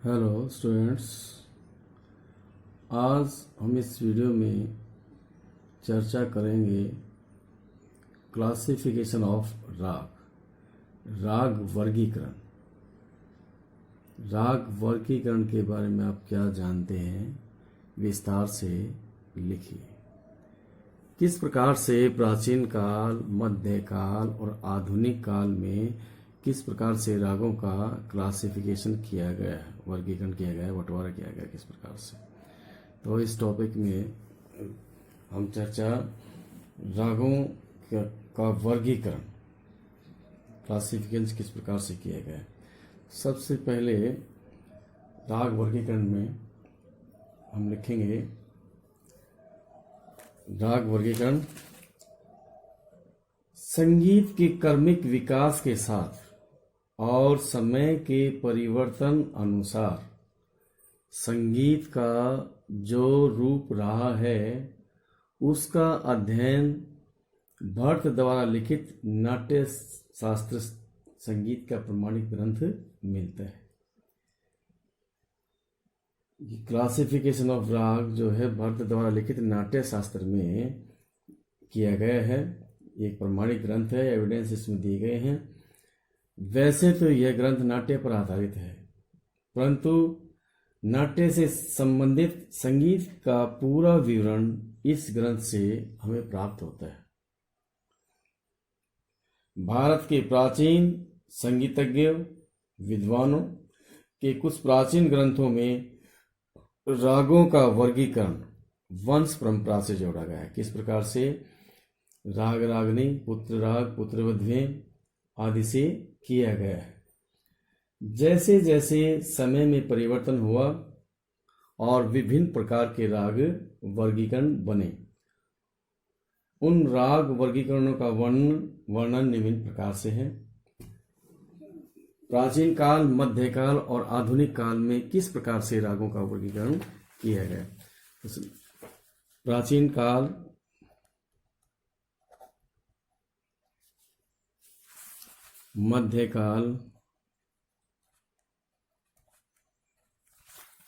Hello students, आज हम इस वीडियो में चर्चा करेंगे क्लासिफिकेशन ऑफ राग वर्गीकरण। राग वर्गीकरण के बारे में आप क्या जानते हैं, विस्तार से लिखिए। किस प्रकार से प्राचीन काल, मध्य काल और आधुनिक काल में किस प्रकार से रागों का क्लासिफिकेशन किया गया है, वर्गीकरण किया गया है, बंटवारा किया गया है, किस प्रकार से। तो इस टॉपिक में हम चर्चा रागों का वर्गीकरण, क्लासिफिकेशन किस प्रकार से किया गया है। सबसे पहले राग वर्गीकरण में हम लिखेंगे राग वर्गीकरण संगीत के क्रमिक विकास के साथ और समय के परिवर्तन अनुसार संगीत का जो रूप रहा है उसका अध्ययन भट्ट द्वारा लिखित नाट्य शास्त्र संगीत का प्रमाणिक ग्रंथ मिलता है। क्लासिफिकेशन ऑफ राग जो है भट्ट द्वारा लिखित नाट्य शास्त्र में किया गया है, एक प्रमाणिक ग्रंथ है, एविडेंस इसमें दिए गए हैं। वैसे तो यह ग्रंथ नाट्य पर आधारित है, परंतु नाट्य से संबंधित संगीत का पूरा विवरण इस ग्रंथ से हमें प्राप्त होता है। भारत के प्राचीन संगीतज्ञ विद्वानों के कुछ प्राचीन ग्रंथों में रागों का वर्गीकरण वंश परंपरा से जोड़ा गया है। किस प्रकार से? राग रागनी, पुत्र राग, पुत्रवध्वे आदि से किया गया है। जैसे जैसे समय में परिवर्तन हुआ और विभिन्न प्रकार के राग वर्गीकरण बने, उन राग वर्गीकरणों का वर्णन निम्न प्रकार से है। प्राचीन काल, मध्यकाल और आधुनिक काल में किस प्रकार से रागों का वर्गीकरण किया गया। प्राचीन काल, मध्यकाल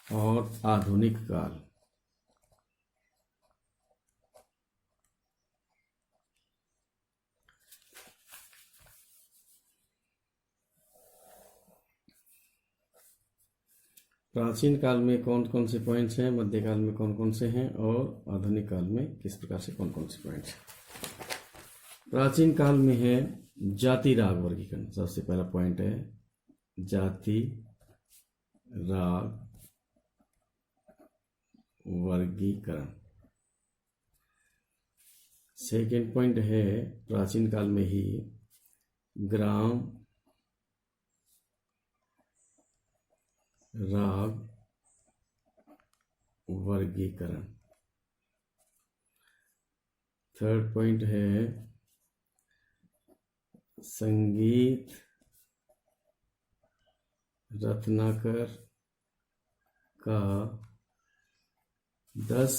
और आधुनिक काल। प्राचीन काल में कौन कौन से पॉइंट्स हैं, मध्यकाल में कौन कौन से हैं और आधुनिक काल में किस प्रकार से कौन कौन से पॉइंट्स हैं। प्राचीन काल में है जाति राग वर्गीकरण। सबसे पहला पॉइंट है जाति राग वर्गीकरण। सेकेंड पॉइंट है प्राचीन काल में ही ग्राम राग वर्गीकरण। थर्ड पॉइंट है संगीत रत्नाकर का 10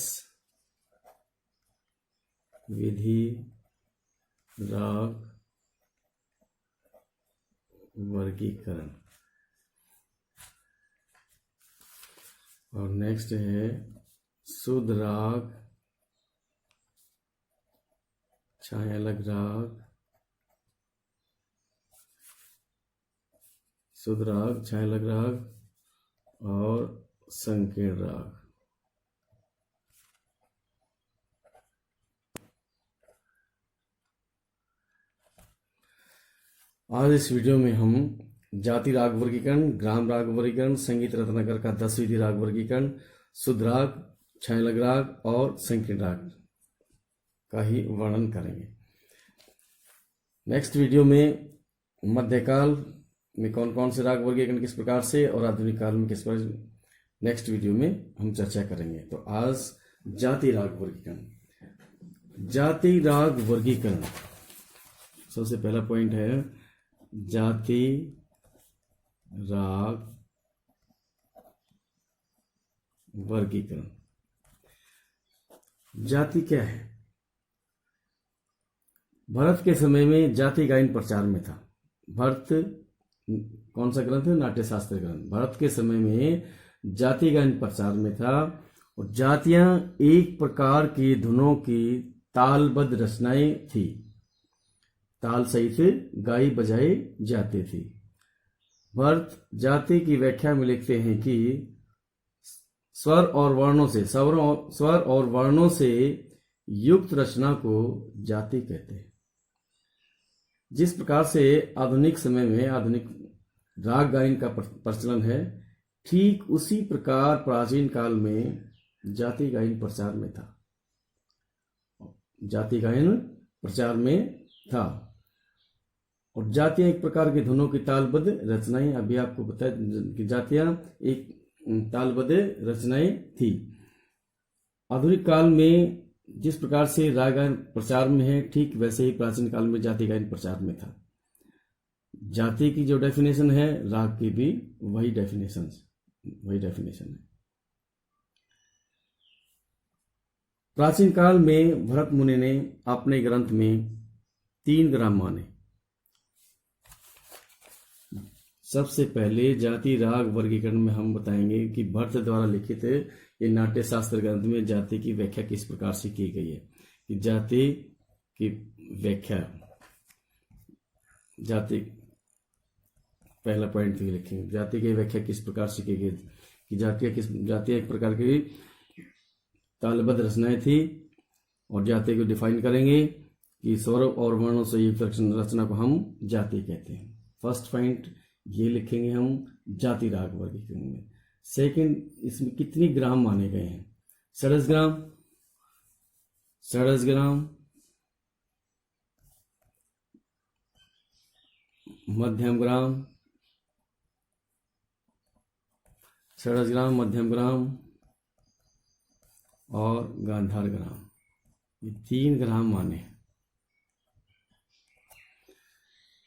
विधि राग वर्गीकरण। और नेक्स्ट है शुद्ध राग, छायालग राग, शुद्ध राग, छायालग राग और संकीर्ण राग। आज इस वीडियो में हम जाति राग वर्गीकरण, ग्राम राग वर्गीकरण, संगीत रत्नाकर का 10 विधि राग वर्गीकरण, शुद्ध राग, छायालग राग और संकीर्ण राग का ही वर्णन करेंगे। नेक्स्ट वीडियो में मध्यकाल में कौन कौन से राग वर्गीकरण किस प्रकार से और आधुनिक काल में किस प्रकार, नेक्स्ट वीडियो में हम चर्चा करेंगे। तो आज जाति राग वर्गीकरण। जाति राग वर्गीकरण, सबसे पहला पॉइंट है जाति राग वर्गीकरण। जाति क्या है? भरत के समय में जाति गायन प्रचार में था। भरत कौन सा ग्रंथ है? नाट्यशास्त्र ग्रंथ। भरत के समय में जाति गायन प्रचार में था और जातियां एक प्रकार की धुनों की तालबद्ध रचनाएं थी, ताल सहित गाई बजाई जाती थी। भरत जाति की व्याख्या में लिखते हैं कि स्वर और वर्णों से युक्त रचना को जाति कहते हैं। जिस प्रकार से आधुनिक समय में आधुनिक राग गायन का प्रचलन है, ठीक उसी प्रकार प्राचीन काल में जाति गायन प्रचार में था। जाति गायन प्रचार में था और जातियां एक प्रकार की धुनों की तालबद्ध रचनाएं, अभी आपको बताया कि जातियां एक तालबद्ध रचनाएं थी। आधुनिक काल में जिस प्रकार से राग गायन प्रचार में है, ठीक वैसे ही प्राचीन काल में जाति गायन प्रचार में था। जाति की जो डेफिनेशन है, राग की भी वही डेफिनेशन है। प्राचीन काल में भरत मुनि ने अपने ग्रंथ में 3 ग्राम माने। सबसे पहले जाति राग वर्गीकरण में हम बताएंगे कि भरत द्वारा लिखित ये नाट्य शास्त्र ग्रंथ में जाति की व्याख्या किस प्रकार से की गई है। कि जाति की व्याख्या, जाति पहला पॉइंट लिखेंगे, जाति की व्याख्या किस प्रकार से की गई कि जाति एक प्रकार की तालबद्ध रचनाएं थी और जाति को डिफाइन करेंगे कि स्वर और वर्णों से युक्त रचना को हम जाति कहते हैं। फर्स्ट पॉइंट ये लिखेंगे हम जाति राग वर्गीकरण में। सेकंड, इसमें कितनी ग्राम माने गए हैं? षडज ग्राम, मध्यम ग्राम, षडज ग्राम, मध्यम ग्राम और गांधार ग्राम, ये 3 ग्राम माने।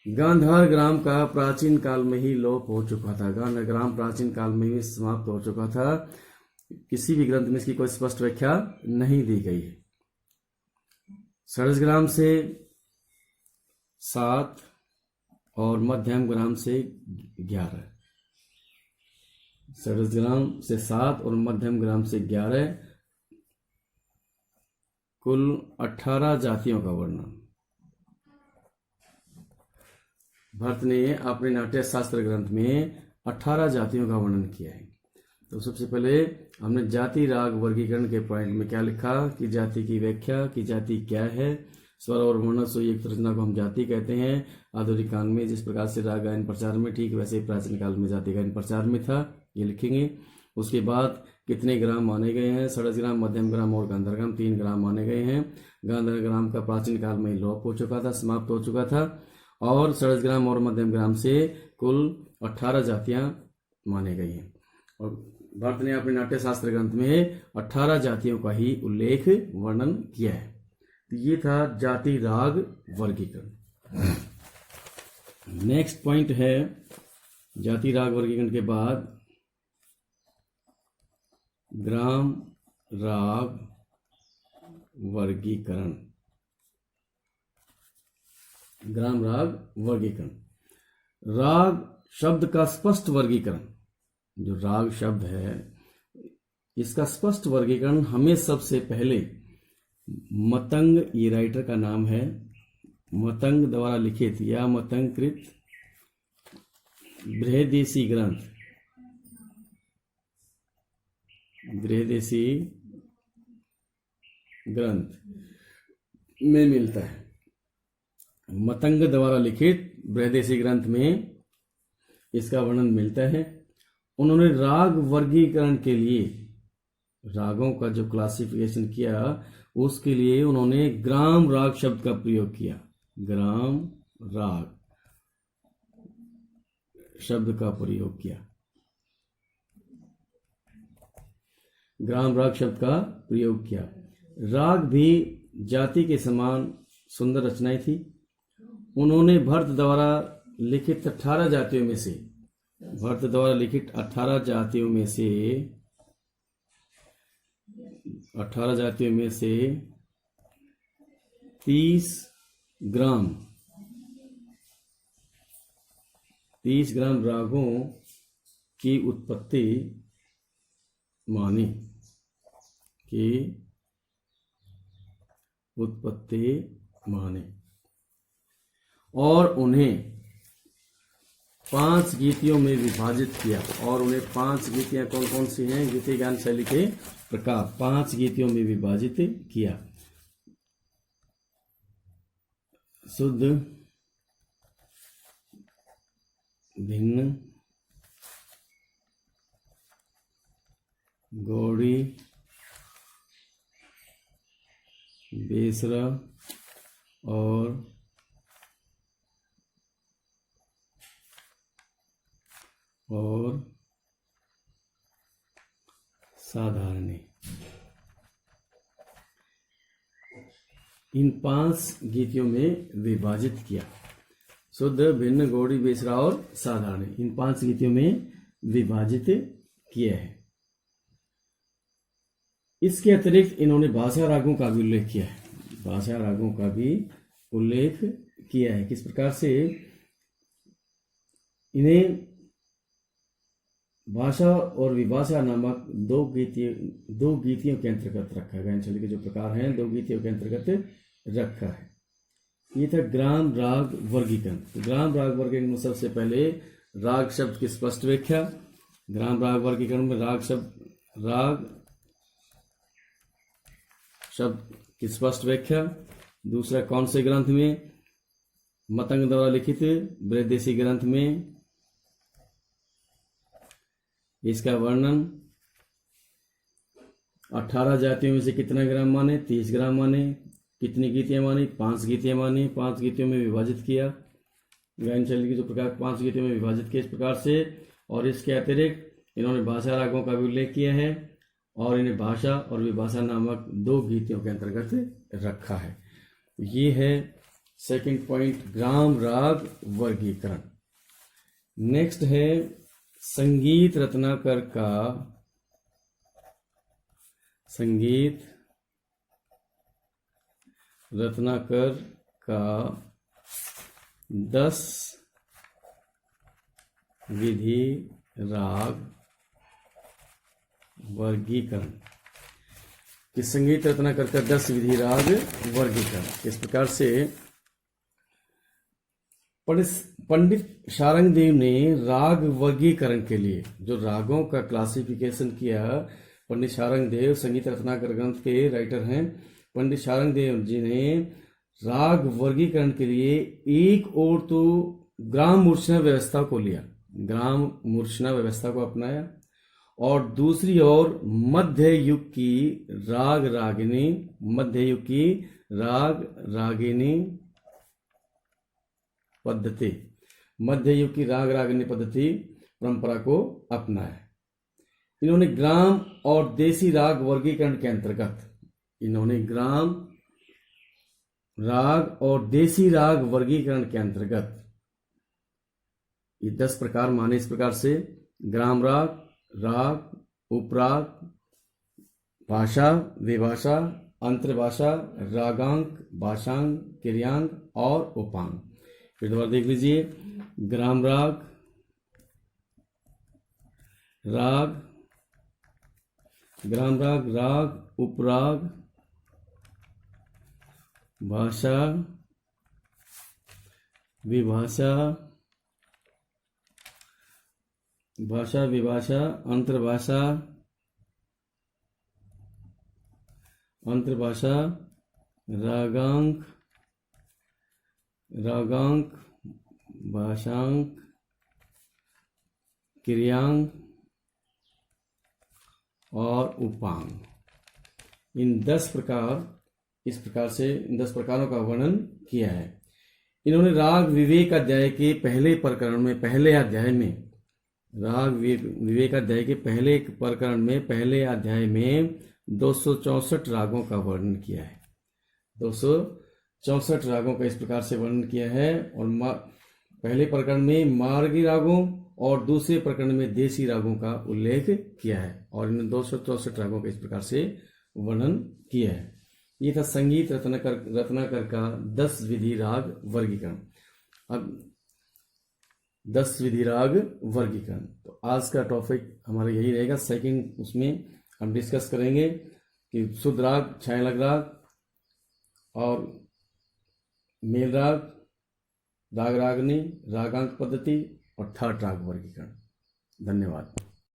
गांधार ग्राम का प्राचीन काल में ही लोप हो चुका था। गांधार ग्राम प्राचीन काल में ही समाप्त हो चुका था। किसी भी ग्रंथ में इसकी कोई स्पष्ट व्याख्या नहीं दी गई है। षडज ग्राम से 7 और मध्यम ग्राम से 11। षडज ग्राम से 7 और मध्यम ग्राम से 11, कुल 18 जातियों का वर्णन भरत ने अपने नाट्य शास्त्र ग्रंथ में 18 जातियों का वर्णन किया है। तो सबसे पहले हमने जाति राग वर्गीकरण के पॉइंट में क्या लिखा कि जाति की व्याख्या, कि जाति क्या है। स्वर और वर्ण से युक्त रचना को हम जाति कहते हैं। आधुनिक काल में जिस प्रकार से राग गायन प्रचार में, ठीक वैसे ही प्राचीन काल में जाति गायन प्रचार में था, ये लिखेंगे। उसके बाद कितने ग्राम माने गए हैं? षडज ग्राम, मध्यम ग्राम और गांधार ग्राम, 3 ग्राम माने गए हैं। गांधार ग्राम का प्राचीन काल में लोप हो चुका था, समाप्त हो चुका था और षडज ग्राम और मध्यम ग्राम से कुल 18 जातियां माने गई हैं। और भरत ने अपने नाट्य शास्त्र ग्रंथ में 18 जातियों का ही उल्लेख वर्णन किया है। तो ये था जाति राग वर्गीकरण। नेक्स्ट पॉइंट है जाति राग वर्गीकरण के बाद ग्राम राग वर्गीकरण। ग्राम राग वर्गीकरण, राग शब्द का स्पष्ट वर्गीकरण। जो राग शब्द है इसका स्पष्ट वर्गीकरण हमें सबसे पहले मतंग, ये राइटर का नाम है, मतंग द्वारा लिखित या मतंगकृत बृहदेशी ग्रंथ, बृहदेशी ग्रंथ में मिलता है। मतंग द्वारा लिखित बृहदेशी ग्रंथ में इसका वर्णन मिलता है। उन्होंने राग वर्गीकरण के लिए, रागों का जो क्लासिफिकेशन किया उसके लिए उन्होंने ग्राम राग शब्द का प्रयोग किया। ग्राम राग शब्द का प्रयोग किया। ग्राम राग शब्द का प्रयोग किया। राग भी जाति के समान सुंदर रचनाएं थी। उन्होंने भरत द्वारा लिखित 18 जातियों में से, भरत द्वारा लिखित 18 जातियों में से 30 ग्राम 30 ग्राम रागों की उत्पत्ति मानी और उन्हें 5 गीतियों में विभाजित किया। और उन्हें 5 गीतियां कौन कौन सी हैं? गीति गान शैली के प्रकार 5 गीतियों में विभाजित किया। शुद्ध, भिन्न, गौड़ी, बेसरा और साधारणी। इन 5 गीतियों में विभाजित किया। शुद्ध, भिन्न, गौड़ी, बेसरा और साधारणी, इन 5 गीतियों में विभाजित किया है। इसके अतिरिक्त इन्होंने भाषा रागों का भी उल्लेख किया है। भाषा रागों का भी उल्लेख किया है। किस प्रकार से? इन्हें भाषा और विभाषा नामक दो गीतियों के अंतर्गत रखा गया। गायन शैली के जो प्रकार हैं 2 गीतियों के अंतर्गत रखा है। ये था ग्राम राग वर्गीकरण। ग्राम राग वर्गीकरण में सबसे पहले राग शब्द की स्पष्ट व्याख्या। ग्राम राग वर्गीकरण में राग शब्द की स्पष्ट व्याख्या। दूसरा, कौन से ग्रंथ में? मतंग द्वारा लिखित बृहदेशी ग्रंथ में इसका वर्णन। 18 जातियों में से कितना ग्राम माने? 30 ग्राम माने। कितनी गीतियां मानी? 5 गीतियां मानी। 5 गीतियों में विभाजित किया। गायन शैली के जो प्रकार 5 गीतियों में विभाजित किया इस प्रकार से। और इसके अतिरिक्त इन्होंने भाषा रागों का भी उल्लेख किया है और इन्हें भाषा और विभाषा नामक 2 गीतियों के अंतर्गत रखा है। ये है सेकंड पॉइंट, ग्राम राग वर्गीकरण। नेक्स्ट है संगीत रत्नाकर का 10 विधि राग वर्गीकरण। कि संगीत रत्नाकर का 10 विधि राग वर्गीकरण इस प्रकार से पंडित शारंग देव ने राग वर्गीकरण के लिए जो रागों का क्लासिफिकेशन किया, पंडित शारंग देव संगीत रत्नाकर ग्रंथ के राइटर हैं। पंडित शारंग देव जी ने राग वर्गीकरण के लिए एक और तो ग्राम मूर्छना व्यवस्था को लिया, ग्राम मूर्छना व्यवस्था को अपनाया, और दूसरी ओर मध्य युग की राग रागिनी पद्धति, मध्य युग की राग रागिनी पद्धति परंपरा को अपनाया। इन्होंने ग्राम और देसी राग वर्गीकरण के अंतर्गत ग्राम राग और देसी राग वर्गीकरण के अंतर्गत ये 10 प्रकार माने इस प्रकार से: ग्राम राग, राग, उपराग, भाषा, विभाषा, अंतर्भाषा, रागांक, भाषांक, किर्यांक और उपांग। फिर दोबारा देख लीजिए: ग्राम राग, राग, उपराग, भाषा, विभाषा, अंतर्भाषा, रागांक, भाषांक, किर्यांक और उपांग। इन 10 प्रकारों का वर्णन किया है। इन्होंने राग विवेक अध्याय के पहले प्रकरण में पहले अध्याय में 264 रागों का वर्णन किया है। 264 रागों का इस प्रकार से वर्णन किया है, और पहले प्रकरण में मार्गी रागों और दूसरे प्रकरण में देसी रागों का उल्लेख किया है, और इन 264 रागों का इस प्रकार से वर्णन किया है। ये था संगीत रत्नाकर का 10 विधि राग वर्गीकरण। अब 10 विधि राग वर्गीकरण। तो आज का टॉपिक हमारा यही रहेगा। सेकंड उसमें हम डिस्कस करेंगे कि शुद्ध राग, छायांलक राग और मेल राग, राग रागनी, रागांक पद्धति और ठाट राग वर्गीकरण। धन्यवाद।